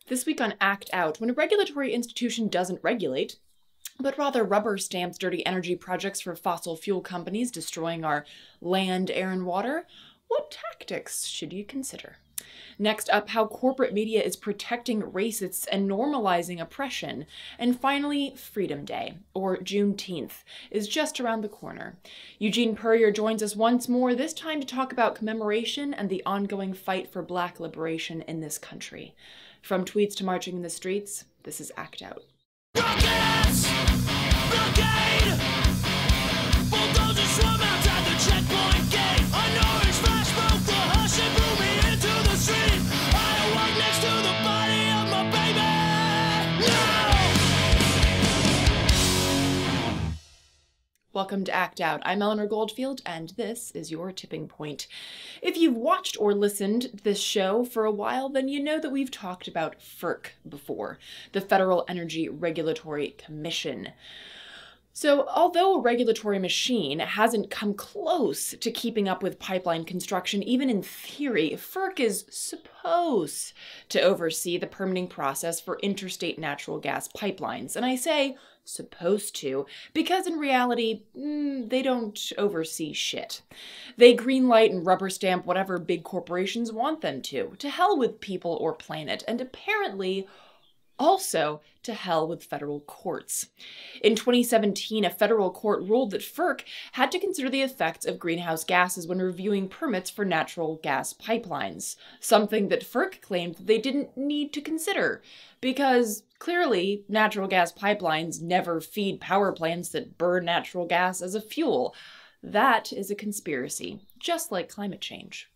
This week on Act Out, when a regulatory institution doesn't regulate, but rather rubber stamps dirty energy projects for fossil fuel companies destroying our land, air, and water, what tactics should you consider? Next up, how corporate media is protecting racists and normalizing oppression. And finally, Freedom Day, or Juneteenth, is just around the corner. Eugene Puryear joins us once more, this time to talk about commemoration and the ongoing fight for Black liberation in this country. From tweets to marching in the streets, this is Act Out. Rockets! Blockade! Bulldozers swarm outside the checkpoint gate. An orange flash broke the hush and blew me into the street. I awoke next to the body of my baby. No! Welcome to Act Out. I'm Eleanor Goldfield, and this is your tipping point. If you've watched or listened to this show for a while, then you know that we've talked about FERC before, the Federal Energy Regulatory Commission. So, although a regulatory machine hasn't come close to keeping up with pipeline construction, even in theory, FERC is supposed to oversee the permitting process for interstate natural gas pipelines. And I say supposed to, because in reality, they don't oversee shit. They greenlight and rubber stamp whatever big corporations want them to hell with people or planet, and apparently also to hell with federal courts. In 2017, a federal court ruled that FERC had to consider the effects of greenhouse gases when reviewing permits for natural gas pipelines, something that FERC claimed that they didn't need to consider, because clearly natural gas pipelines never feed power plants that burn natural gas as a fuel. That is a conspiracy, just like climate change.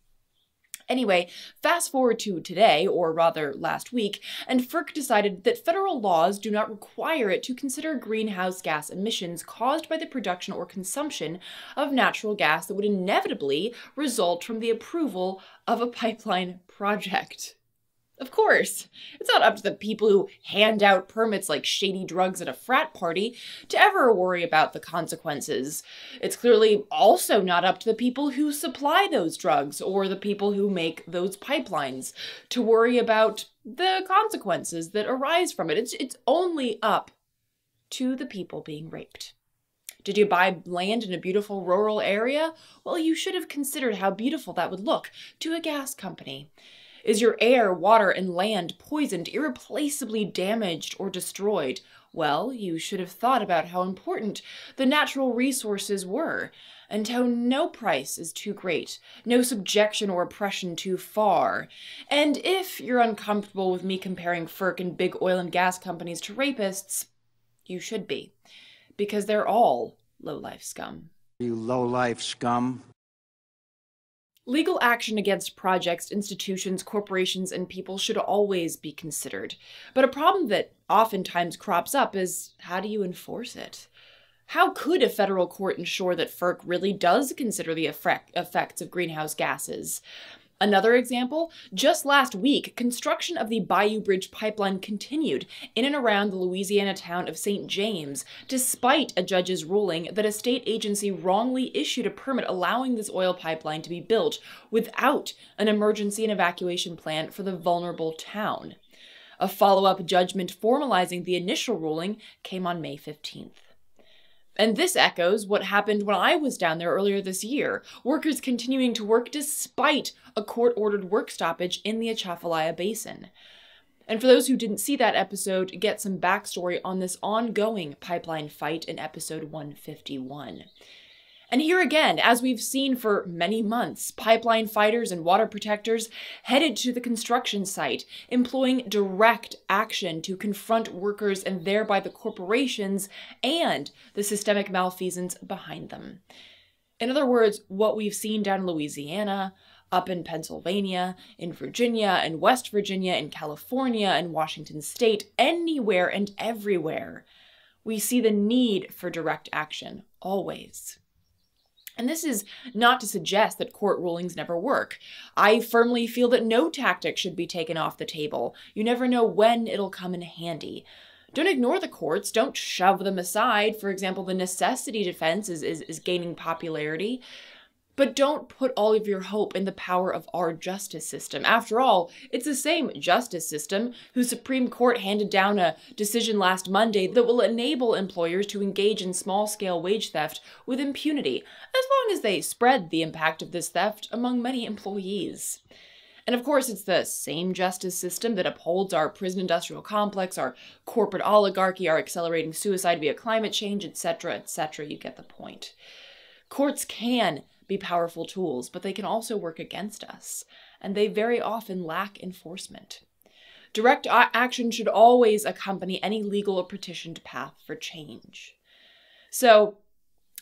Anyway, fast forward to today, or rather last week, and FERC decided that federal laws do not require it to consider greenhouse gas emissions caused by the production or consumption of natural gas that would inevitably result from the approval of a pipeline project. Of course, it's not up to the people who hand out permits like shady drugs at a frat party to ever worry about the consequences. It's clearly also not up to the people who supply those drugs or the people who make those pipelines to worry about the consequences that arise from it. It's only up to the people being raped. Did you buy land in a beautiful rural area? Well, you should have considered how beautiful that would look to a gas company. Is your air, water, and land poisoned, irreplaceably damaged, or destroyed? Well, you should have thought about how important the natural resources were, and how no price is too great, no subjection or oppression too far. And if you're uncomfortable with me comparing FERC and big oil and gas companies to rapists, you should be, because they're all low-life scum. You low-life scum. Legal action against projects, institutions, corporations, and people should always be considered. But a problem that oftentimes crops up is, how do you enforce it? How could a federal court ensure that FERC really does consider the effects of greenhouse gases? Another example, just last week, construction of the Bayou Bridge pipeline continued in and around the Louisiana town of St. James, despite a judge's ruling that a state agency wrongly issued a permit allowing this oil pipeline to be built without an emergency and evacuation plan for the vulnerable town. A follow-up judgment formalizing the initial ruling came on May 15th. And this echoes what happened when I was down there earlier this year, workers continuing to work despite a court-ordered work stoppage in the Atchafalaya Basin. And for those who didn't see that episode, get some backstory on this ongoing pipeline fight in episode 151. And here again, as we've seen for many months, pipeline fighters and water protectors headed to the construction site, employing direct action to confront workers and thereby the corporations and the systemic malfeasance behind them. In other words, what we've seen down in Louisiana, up in Pennsylvania, in Virginia, and West Virginia, in California, and Washington State, anywhere and everywhere, we see the need for direct action, always. And this is not to suggest that court rulings never work. I firmly feel that no tactic should be taken off the table. You never know when it'll come in handy. Don't ignore the courts. Don't shove them aside. For example, the necessity defense is gaining popularity. But don't put all of your hope in the power of our justice system. After all, it's the same justice system whose Supreme Court handed down a decision last Monday that will enable employers to engage in small-scale wage theft with impunity, as long as they spread the impact of this theft among many employees. And of course, it's the same justice system that upholds our prison industrial complex, our corporate oligarchy, our accelerating suicide via climate change, etc., etc. You get the point. Courts can be powerful tools, but they can also work against us, and they very often lack enforcement. Direct action should always accompany any legal or petitioned path for change. So,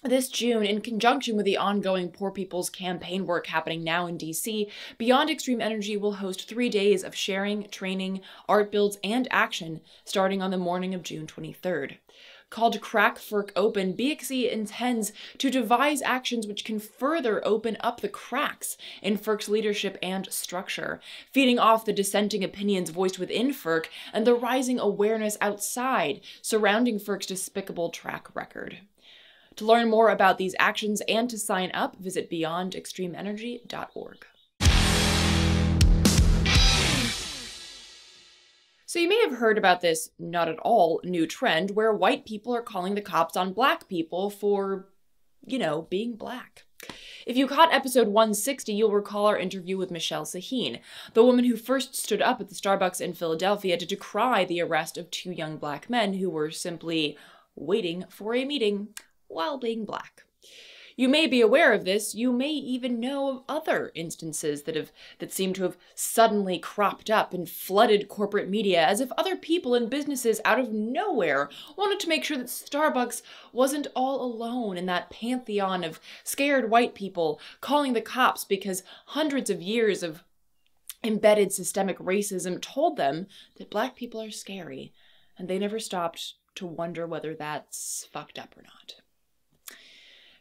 this June, in conjunction with the ongoing Poor People's Campaign work happening now in DC, Beyond Extreme Energy will host 3 days of sharing, training, art builds, and action starting on the morning of June 23rd. Called Crack FERC Open, BXE intends to devise actions which can further open up the cracks in FERC's leadership and structure, feeding off the dissenting opinions voiced within FERC and the rising awareness outside surrounding FERC's despicable track record. To learn more about these actions and to sign up, visit beyondextremeenergy.org. So you may have heard about this not at all new trend where white people are calling the cops on black people for, being black. If you caught episode 160, you'll recall our interview with Michelle Sahin, the woman who first stood up at the Starbucks in Philadelphia to decry the arrest of 2 young black men who were simply waiting for a meeting while being black. You may be aware of this. You may even know of other instances that seem to have suddenly cropped up and flooded corporate media, as if other people and businesses out of nowhere wanted to make sure that Starbucks wasn't all alone in that pantheon of scared white people calling the cops because hundreds of years of embedded systemic racism told them that black people are scary, and they never stopped to wonder whether that's fucked up or not.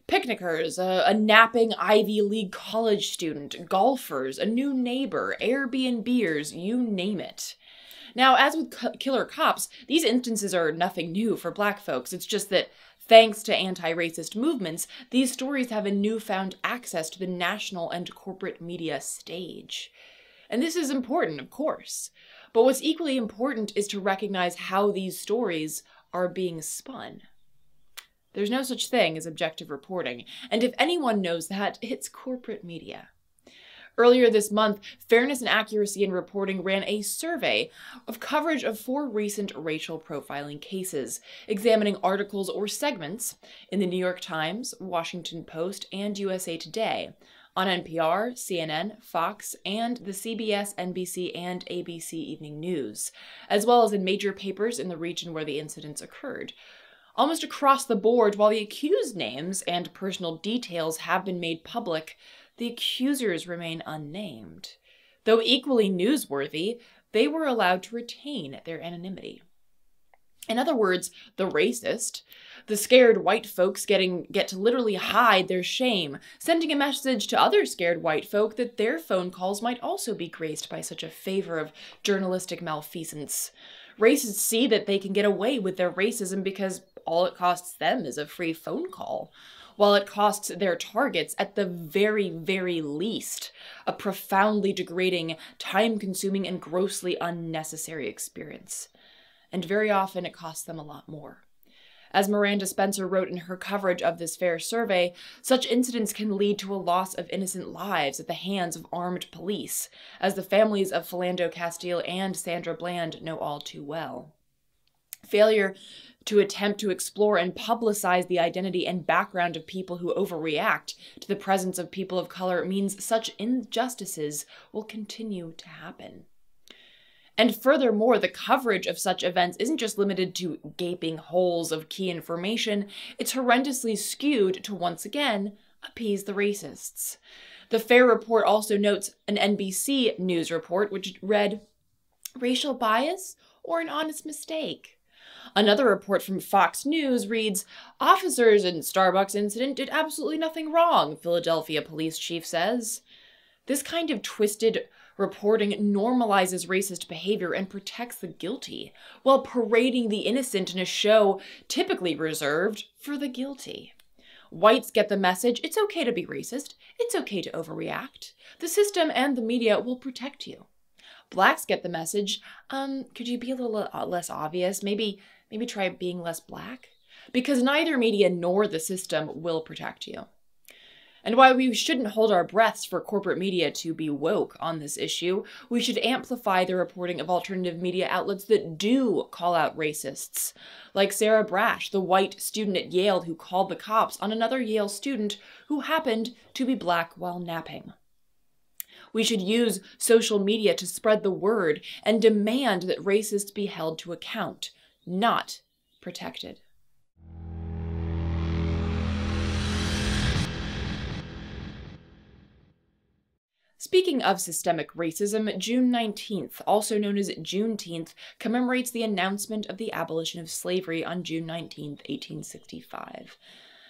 Picnickers, a napping Ivy League college student, golfers, a new neighbor, Airbnbers, you name it. Now, as with killer cops, these instances are nothing new for black folks. It's just that, thanks to anti-racist movements, these stories have a newfound access to the national and corporate media stage. And this is important, of course. But what's equally important is to recognize how these stories are being spun. There's no such thing as objective reporting, and if anyone knows that, it's corporate media. Earlier this month, Fairness and Accuracy in Reporting ran a survey of coverage of 4 recent racial profiling cases, examining articles or segments in the New York Times, Washington Post, and USA Today, on NPR, CNN, Fox, and the CBS, NBC, and ABC Evening News, as well as in major papers in the region where the incidents occurred. Almost across the board, while the accused names and personal details have been made public, the accusers remain unnamed. Though equally newsworthy, they were allowed to retain their anonymity. In other words, the racist, the scared white folks get to literally hide their shame, sending a message to other scared white folk that their phone calls might also be graced by such a favor of journalistic malfeasance. Racists see that they can get away with their racism because all it costs them is a free phone call, while it costs their targets, at the very, very least, a profoundly degrading, time-consuming, and grossly unnecessary experience. And very often it costs them a lot more. As Miranda Spencer wrote in her coverage of this FAIR survey, such incidents can lead to a loss of innocent lives at the hands of armed police, as the families of Philando Castile and Sandra Bland know all too well. Failure to attempt to explore and publicize the identity and background of people who overreact to the presence of people of color means such injustices will continue to happen. And furthermore, the coverage of such events isn't just limited to gaping holes of key information, it's horrendously skewed to once again appease the racists. The FAIR report also notes an NBC News report which read, "Racial bias or an honest mistake?" Another report from Fox News reads, "Officers in Starbucks incident did absolutely nothing wrong, Philadelphia police chief says." This kind of twisted reporting normalizes racist behavior and protects the guilty, while parading the innocent in a show typically reserved for the guilty. Whites get the message, it's okay to be racist, it's okay to overreact. The system and the media will protect you. Blacks get the message, could you be a little less obvious? Maybe try being less black? Because neither media nor the system will protect you. And while we shouldn't hold our breaths for corporate media to be woke on this issue, we should amplify the reporting of alternative media outlets that do call out racists. Like Sarah Brash, the white student at Yale who called the cops on another Yale student who happened to be black while napping. We should use social media to spread the word and demand that racists be held to account, not protected. Speaking of systemic racism, June 19th, also known as Juneteenth, commemorates the announcement of the abolition of slavery on June 19th, 1865.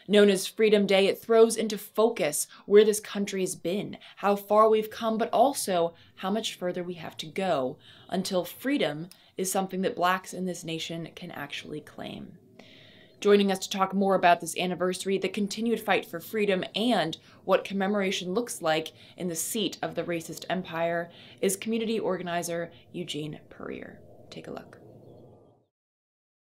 Known as Freedom Day, it throws into focus where this country's been, how far we've come, but also how much further we have to go until freedom is something that Blacks in this nation can actually claim. Joining us to talk more about this anniversary, the continued fight for freedom, and what commemoration looks like in the seat of the racist empire is community organizer Eugene Puryear. Take a look.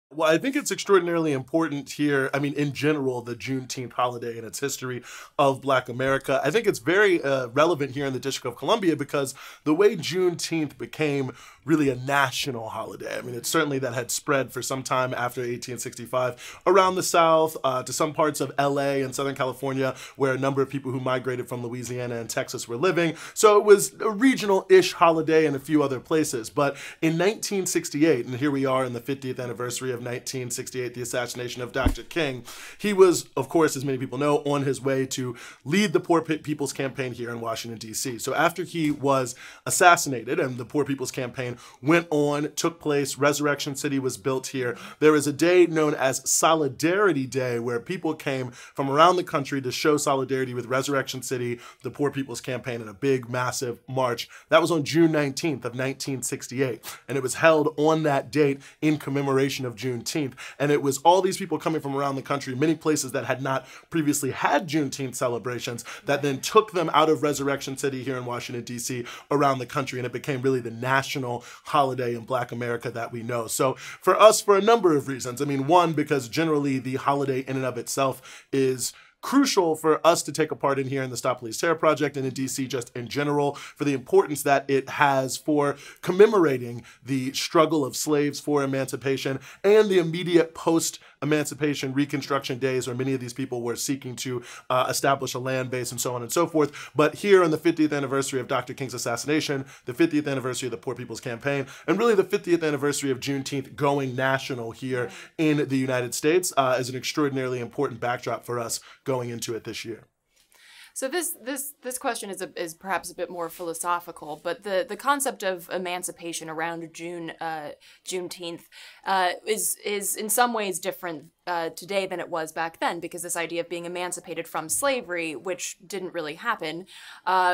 Well, I think it's extraordinarily important here. I mean, in general, the Juneteenth holiday and its history of Black America. I think it's very relevant here in the District of Columbia because the way Juneteenth became really a national holiday. I mean, it's certainly that had spread for some time after 1865 around the South to some parts of LA and Southern California, where a number of people who migrated from Louisiana and Texas were living. So it was a regional-ish holiday in a few other places. But in 1968, and here we are in the 50th anniversary of 1968, the assassination of Dr. King, he was, of course, as many people know, on his way to lead the Poor People's Campaign here in Washington, D.C. So after he was assassinated and the Poor People's Campaign went on, took place, Resurrection City was built here, there is a day known as Solidarity Day where people came from around the country to show solidarity with Resurrection City, the Poor People's Campaign, in a big, massive march. That was on June 19th of 1968, and it was held on that date in commemoration of Juneteenth. And it was all these people coming from around the country, many places that had not previously had Juneteenth celebrations, that then took them out of Resurrection City here in Washington, D.C. around the country, and it became really the national holiday in Black America that we know. So for us, for a number of reasons. I mean, one, because generally the holiday in and of itself is crucial for us to take a part in here in the Stop Police Terror Project and in DC just in general, for the importance that it has for commemorating the struggle of slaves for emancipation and the immediate post-emancipation Reconstruction days where many of these people were seeking to establish a land base and so on and so forth. But here on the 50th anniversary of Dr. King's assassination, the 50th anniversary of the Poor People's Campaign, and really the 50th anniversary of Juneteenth going national here in the United States is an extraordinarily important backdrop for us going into it this year. So this question is perhaps a bit more philosophical, but the concept of emancipation around Juneteenth is in some ways different today than it was back then, because this idea of being emancipated from slavery, which didn't really happen,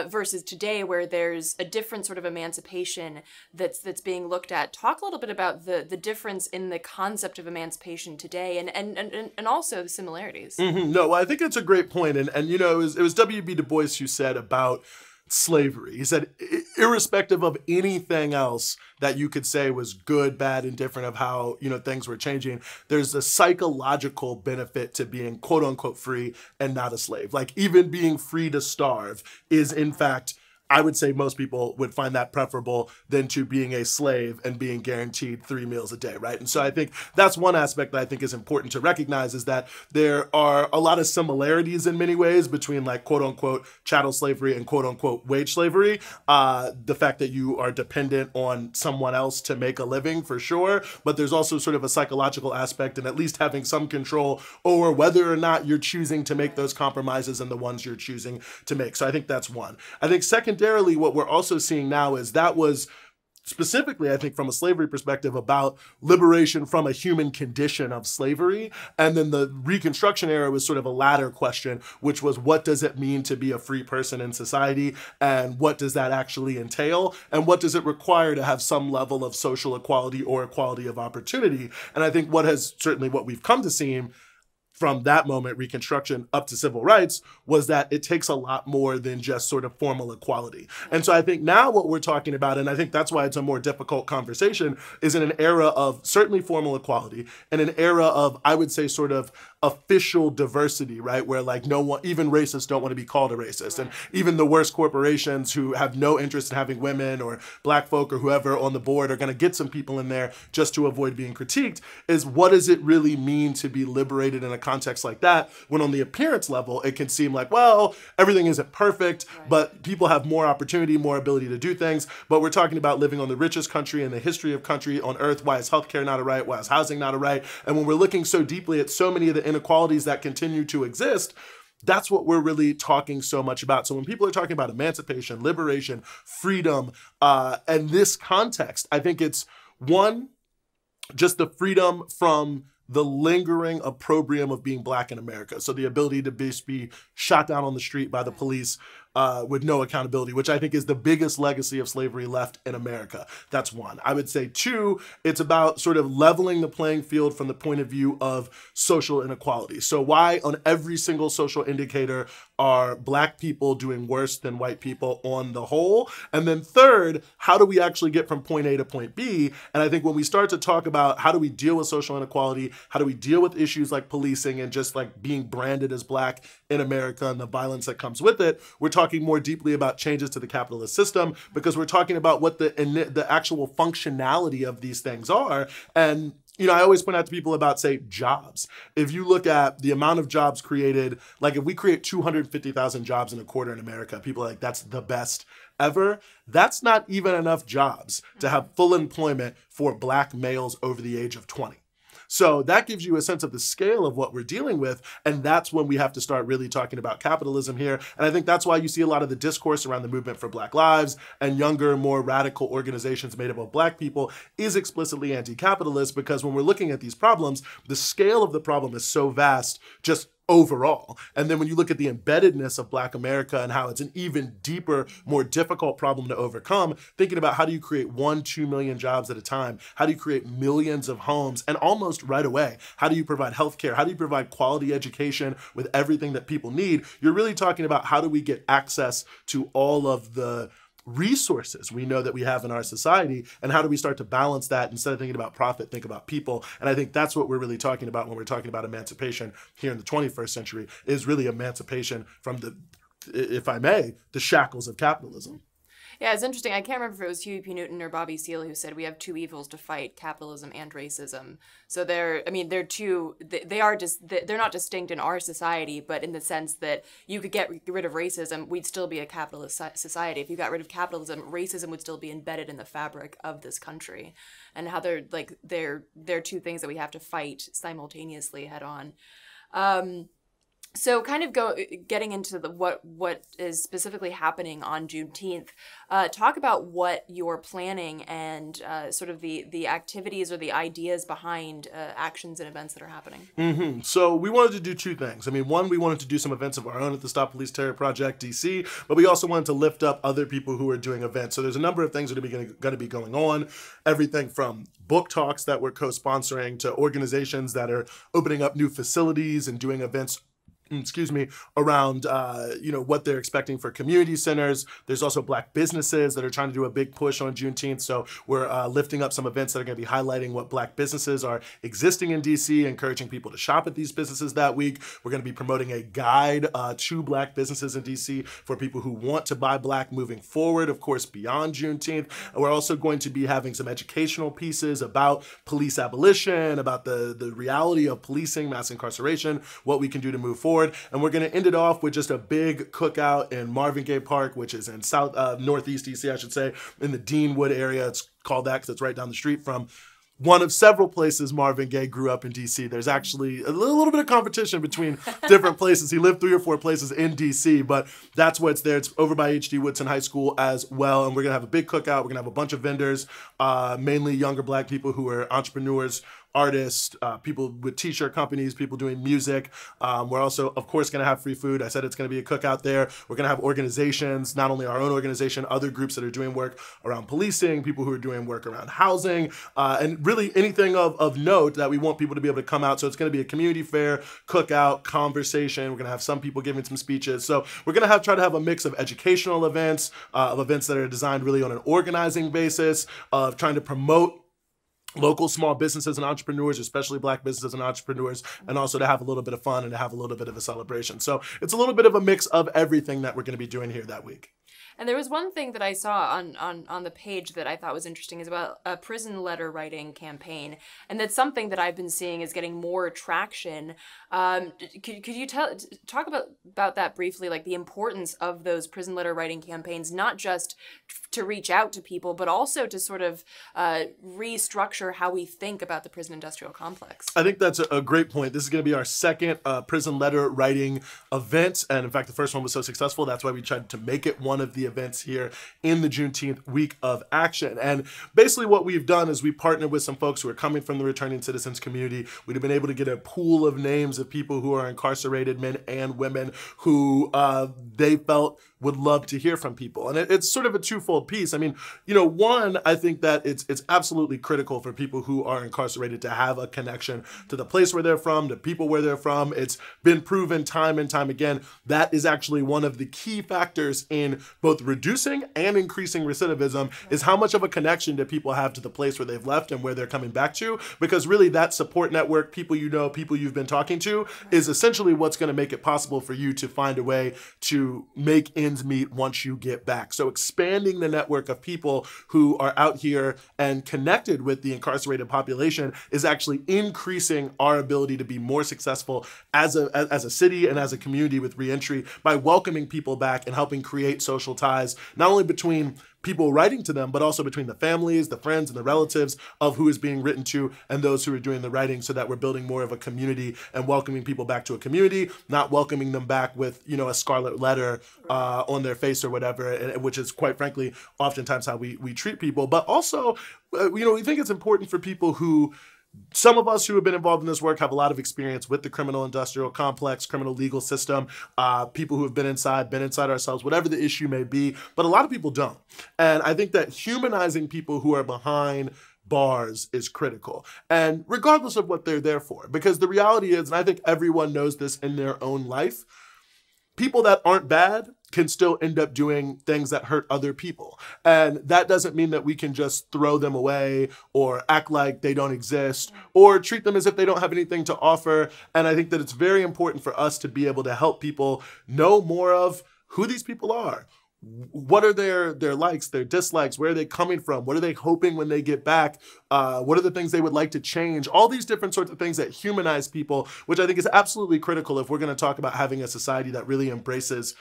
versus today where there's a different sort of emancipation that's being looked at. Talk a little bit about the difference in the concept of emancipation today and also the similarities. Mm-hmm. No, well, I think it's a great point. And you know, it was W.B. Du Bois who said about slavery. He said, irrespective of anything else that you could say was good, bad, indifferent of how, you know, things were changing, there's a psychological benefit to being quote unquote free and not a slave. Like even being free to starve is in fact, I would say most people would find that preferable than to being a slave and being guaranteed 3 meals a day, right? And so I think that's one aspect that I think is important to recognize, is that there are a lot of similarities in many ways between like quote unquote chattel slavery and quote unquote wage slavery. The fact that you are dependent on someone else to make a living for sure, but there's also sort of a psychological aspect and at least having some control over whether or not you're choosing to make those compromises and the ones you're choosing to make. So I think that's one. I think secondarily, what we're also seeing now is that was specifically, I think, from a slavery perspective, about liberation from a human condition of slavery. And then the Reconstruction era was sort of a latter question, which was, what does it mean to be a free person in society? And what does that actually entail? And what does it require to have some level of social equality or equality of opportunity? And I think what we've come to see from that moment, Reconstruction, up to civil rights, was that it takes a lot more than just sort of formal equality. And so I think now what we're talking about, and I think that's why it's a more difficult conversation, is in an era of certainly formal equality, and an era of, I would say, sort of official diversity, right? Where like no one, even racists don't want to be called a racist. And even the worst corporations who have no interest in having women or black folk or whoever on the board are going to get some people in there just to avoid being critiqued, is what does it really mean to be liberated in a context like that, when on the appearance level, it can seem like, well, everything isn't perfect, but people have more opportunity, more ability to do things. But we're talking about living on the richest country in the history of country on earth. Why is healthcare not a right? Why is housing not a right? And when we're looking so deeply at so many of the inequalities that continue to exist, that's what we're really talking so much about. So when people are talking about emancipation, liberation, freedom, and this context, I think it's one, just the freedom from the lingering opprobrium of being black in America. So the ability to be shot down on the street by the police with no accountability, which I think is the biggest legacy of slavery left in America. That's one. I would say two, it's about sort of leveling the playing field from the point of view of social inequality. So why on every single social indicator are black people doing worse than white people on the whole? And then third, how do we actually get from point A to point B? And I think when we start to talk about how do we deal with social inequality, how do we deal with issues like policing and just like being branded as black in America and the violence that comes with it, we're talking more deeply about changes to the capitalist system, because we're talking about what the actual functionality of these things are. And you know, I always point out to people about, say, jobs. If you look at the amount of jobs created, like if we create 250,000 jobs in a quarter in America, people are like, that's the best ever. That's not even enough jobs to have full employment for black males over the age of 20. So that gives you a sense of the scale of what we're dealing with. And that's when we have to start really talking about capitalism here. And I think that's why you see a lot of the discourse around the movement for Black Lives and younger, more radical organizations made up of black people is explicitly anti-capitalist, because when we're looking at these problems, the scale of the problem is so vast just overall. And then when you look at the embeddedness of Black America and how it's an even deeper, more difficult problem to overcome, thinking about how do you create 1-2 million jobs at a time? How do you create millions of homes? And almost right away, how do you provide healthcare? How do you provide quality education with everything that people need? You're really talking about how do we get access to all of the resources we know that we have in our society, and how do we start to balance that? Instead of thinking about profit, think about people. And I think that's what we're really talking about when we're talking about emancipation here in the 21st century, is really emancipation from the, if I may, the shackles of capitalism. Yeah, it's interesting. I can't remember if it was Huey P. Newton or Bobby Seale who said we have two evils to fight: capitalism and racism. So they're not distinct in our society, but in the sense that you could get rid of racism, we'd still be a capitalist society. If you got rid of capitalism, racism would still be embedded in the fabric of this country, and how they're two things that we have to fight simultaneously head on. So kind of getting into what is specifically happening on Juneteenth, talk about what you're planning and sort of the activities or the ideas behind actions and events that are happening. Mm-hmm. So we wanted to do two things. I mean, one, we wanted to do some events of our own at the Stop Police Terror Project DC, but we also wanted to lift up other people who are doing events. So there's a number of things that are going to be going on. Everything from book talks that we're co-sponsoring to organizations that are opening up new facilities and doing events around, what they're expecting for community centers. There's also black businesses that are trying to do a big push on Juneteenth. So we're lifting up some events that are going to be highlighting what black businesses are existing in DC, encouraging people to shop at these businesses that week. We're going to be promoting a guide to black businesses in DC for people who want to buy black moving forward, of course, beyond Juneteenth. And we're also going to be having some educational pieces about police abolition, about the reality of policing, mass incarceration, what we can do to move forward. And we're going to end it off with just a big cookout in Marvin Gaye Park, which is in northeast DC, I should say, in the Deanwood area. It's called that because it's right down the street from one of several places Marvin Gaye grew up in DC. There's actually a little bit of competition between different places. He lived 3 or 4 places in DC, but that's what's there. It's over by H.D. Woodson High School as well. And we're going to have a big cookout. We're going to have a bunch of vendors, mainly younger black people who are entrepreneurs artists, people with t-shirt companies, people doing music. We're also, of course, going to have free food. I said it's going to be a cookout there. We're going to have organizations, not only our own organization, other groups that are doing work around policing, people who are doing work around housing, and really anything of note that we want people to be able to come out. So it's going to be a community fair, cookout, conversation. We're going to have some people giving some speeches. So we're going to try to have a mix of educational events, of events that are designed really on an organizing basis, of trying to promote local small businesses and entrepreneurs, especially Black businesses and entrepreneurs, and also to have a little bit of fun and to have a little bit of a celebration. So it's a little bit of a mix of everything that we're going to be doing here that week. And there was one thing that I saw on the page that I thought was interesting is about a prison letter writing campaign. And that's something that I've been seeing is getting more traction. Could you talk about that briefly, like the importance of those prison letter writing campaigns, not just to reach out to people, but also to sort of restructure how we think about the prison industrial complex? I think that's a great point. This is going to be our second prison letter writing event. And in fact, the first one was so successful, that's why we tried to make it one of the events here in the Juneteenth week of action. And basically what we've done is we partnered with some folks who are coming from the returning citizens community. We've been able to get a pool of names of people who are incarcerated, men and women, who they felt would love to hear from people. And it's sort of a twofold piece. I mean, one, I think that it's absolutely critical for people who are incarcerated to have a connection to the place where they're from, to people where they're from. It's been proven time and time again that is actually one of the key factors in both reducing and increasing recidivism, is how much of a connection do people have to the place where they've left and where they're coming back to. Because really that support network, people people you've been talking to, is essentially what's going to make it possible for you to find a way to make ends meet once you get back. So expanding the network of people who are out here and connected with the incarcerated population is actually increasing our ability to be more successful as a city and as a community with reentry by welcoming people back and helping create social ties, not only between people writing to them, but also between the families, the friends, and the relatives of who is being written to and those who are doing the writing, so that we're building more of a community and welcoming people back to a community, not welcoming them back with, a scarlet letter on their face or whatever, which is quite frankly oftentimes how we treat people. But also, we think it's important for people who, some of us who have been involved in this work have a lot of experience with the criminal industrial complex, criminal legal system, people who have been inside ourselves, whatever the issue may be, but a lot of people don't. And I think that humanizing people who are behind bars is critical, and regardless of what they're there for, because the reality is, and I think everyone knows this in their own life, people that aren't bad can still end up doing things that hurt other people. And that doesn't mean that we can just throw them away or act like they don't exist or treat them as if they don't have anything to offer. And I think that it's very important for us to be able to help people know more of who these people are. What are their likes, their dislikes? Where are they coming from? What are they hoping when they get back? What are the things they would like to change? All these different sorts of things that humanize people, which I think is absolutely critical if we're going to talk about having a society that really embraces,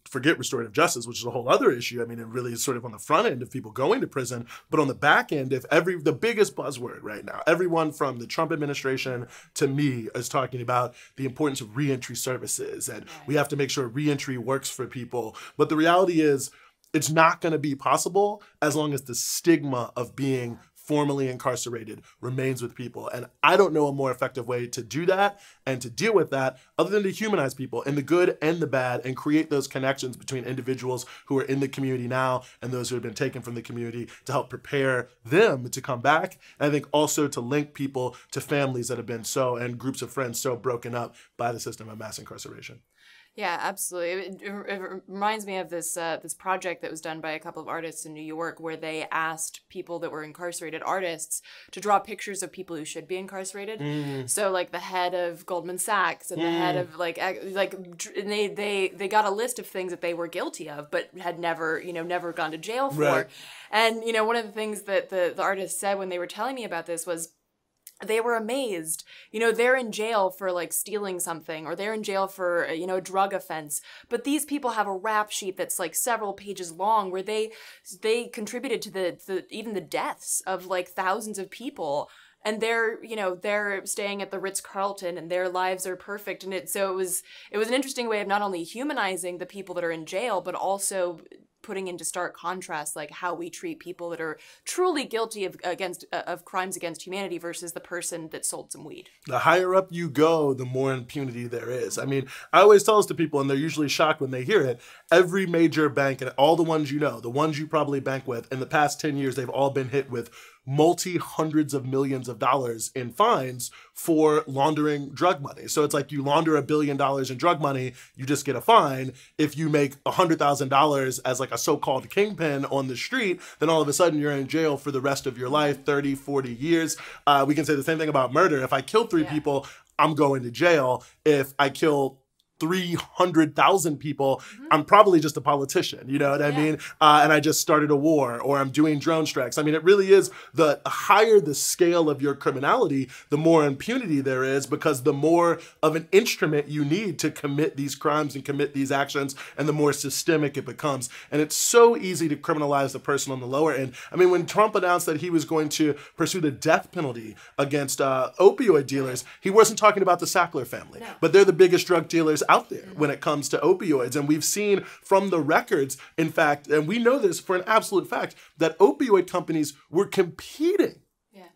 forget restorative justice, which is a whole other issue. It really is sort of on the front end of people going to prison, but on the back end, the biggest buzzword right now, everyone from the Trump administration to me is talking about the importance of reentry services, and we have to make sure reentry works for people. But the reality is, it's not going to be possible as long as the stigma of being formally incarcerated remains with people. And I don't know a more effective way to do that and to deal with that other than to humanize people in the good and the bad and create those connections between individuals who are in the community now and those who have been taken from the community to help prepare them to come back. And I think also to link people to families that have been and groups of friends so broken up by the system of mass incarceration. Yeah, absolutely. It reminds me of this project that was done by a couple of artists in New York, where they asked people that were incarcerated artists to draw pictures of people who should be incarcerated. So like the head of Goldman Sachs and the head of and they got a list of things that they were guilty of, but had never gone to jail for. Right. And one of the things that the artist said when they were telling me about this was, they were amazed. They're in jail for stealing something, or they're in jail for a drug offense. But these people have a rap sheet that's several pages long, where they contributed to even the deaths of thousands of people. And they're staying at the Ritz-Carlton, and their lives are perfect. And it was an interesting way of not only humanizing the people that are in jail, but also putting into stark contrast like how we treat people that are truly guilty of crimes against humanity versus the person that sold some weed. The higher up you go, the more impunity there is. I mean, I always tell this to people, and they're usually shocked when they hear it. Every major bank, and all the ones you know, the ones you probably bank with, in the past 10 years, they've all been hit with multi-hundreds of millions of dollars in fines for laundering drug money. So it's like you launder $1 billion in drug money, you just get a fine. If you make $100,000 as like a so-called kingpin on the street, then all of a sudden you're in jail for the rest of your life, 30, 40 years. We can say the same thing about murder. If I kill 3 people, I'm going to jail. If I kill 300,000 people, I'm probably just a politician, you know what I mean? And I just started a war, or I'm doing drone strikes. I mean, it really is, the higher the scale of your criminality, the more impunity there is, because the more of an instrument you need to commit these crimes and commit these actions, and the more systemic it becomes. And it's so easy to criminalize the person on the lower end. I mean, when Trump announced that he was going to pursue the death penalty against opioid dealers, he wasn't talking about the Sackler family, but they're the biggest drug dealers out there when it comes to opioids. And we've seen from the records, in fact, and we know this for an absolute fact, that opioid companies were competing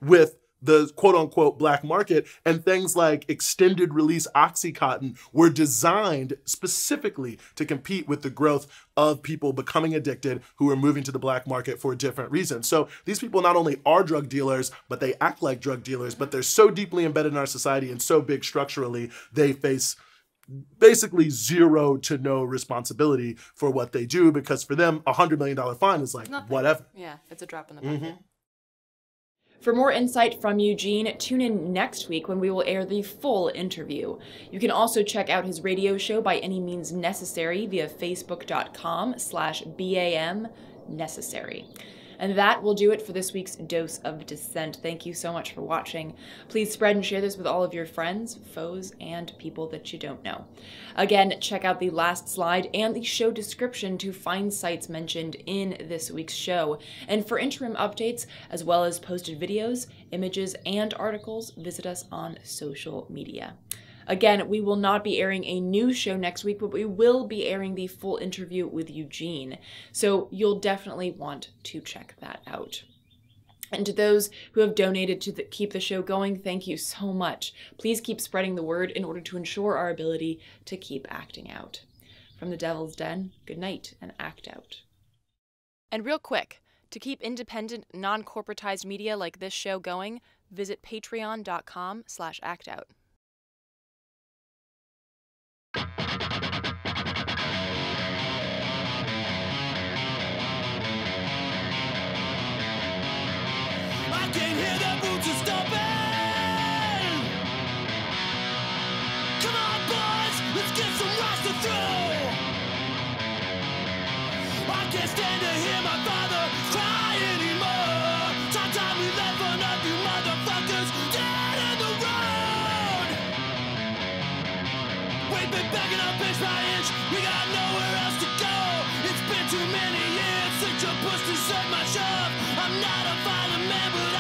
with the quote-unquote black market, and things like extended release Oxycontin were designed specifically to compete with the growth of people becoming addicted who are moving to the black market for different reasons. So these people not only are drug dealers, but they act like drug dealers, but they're so deeply embedded in our society and so big structurally, they face basically zero to no responsibility for what they do, because for them, $100 million fine is like, whatever. Yeah, it's a drop in the bucket. For more insight from Eugene, tune in next week when we will air the full interview. You can also check out his radio show By Any Means Necessary via facebook.com/BAM necessary. And that will do it for this week's Dose of Dissent. Thank you so much for watching. Please spread and share this with all of your friends, foes, and people that you don't know. Again, check out the last slide and the show description to find sites mentioned in this week's show. And for interim updates, as well as posted videos, images, and articles, visit us on social media. Again, we will not be airing a new show next week, but we will be airing the full interview with Eugene. So you'll definitely want to check that out. And to those who have donated to keep the show going, thank you so much. Please keep spreading the word in order to ensure our ability to keep acting out. From the Devil's Den, good night and act out. And real quick, to keep independent, non-corporatized media like this show going, visit patreon.com/actout. I can hear the boots are stomping. Come on, boys, let's get some rocks to throw. I can't stand to hear my father cry anymore. Time we left one of you motherfuckers dead in the road. We've been begging up inch by inch, we got nowhere else to go. It's been too many years since your push to serve my shove. I'm not a violent man, but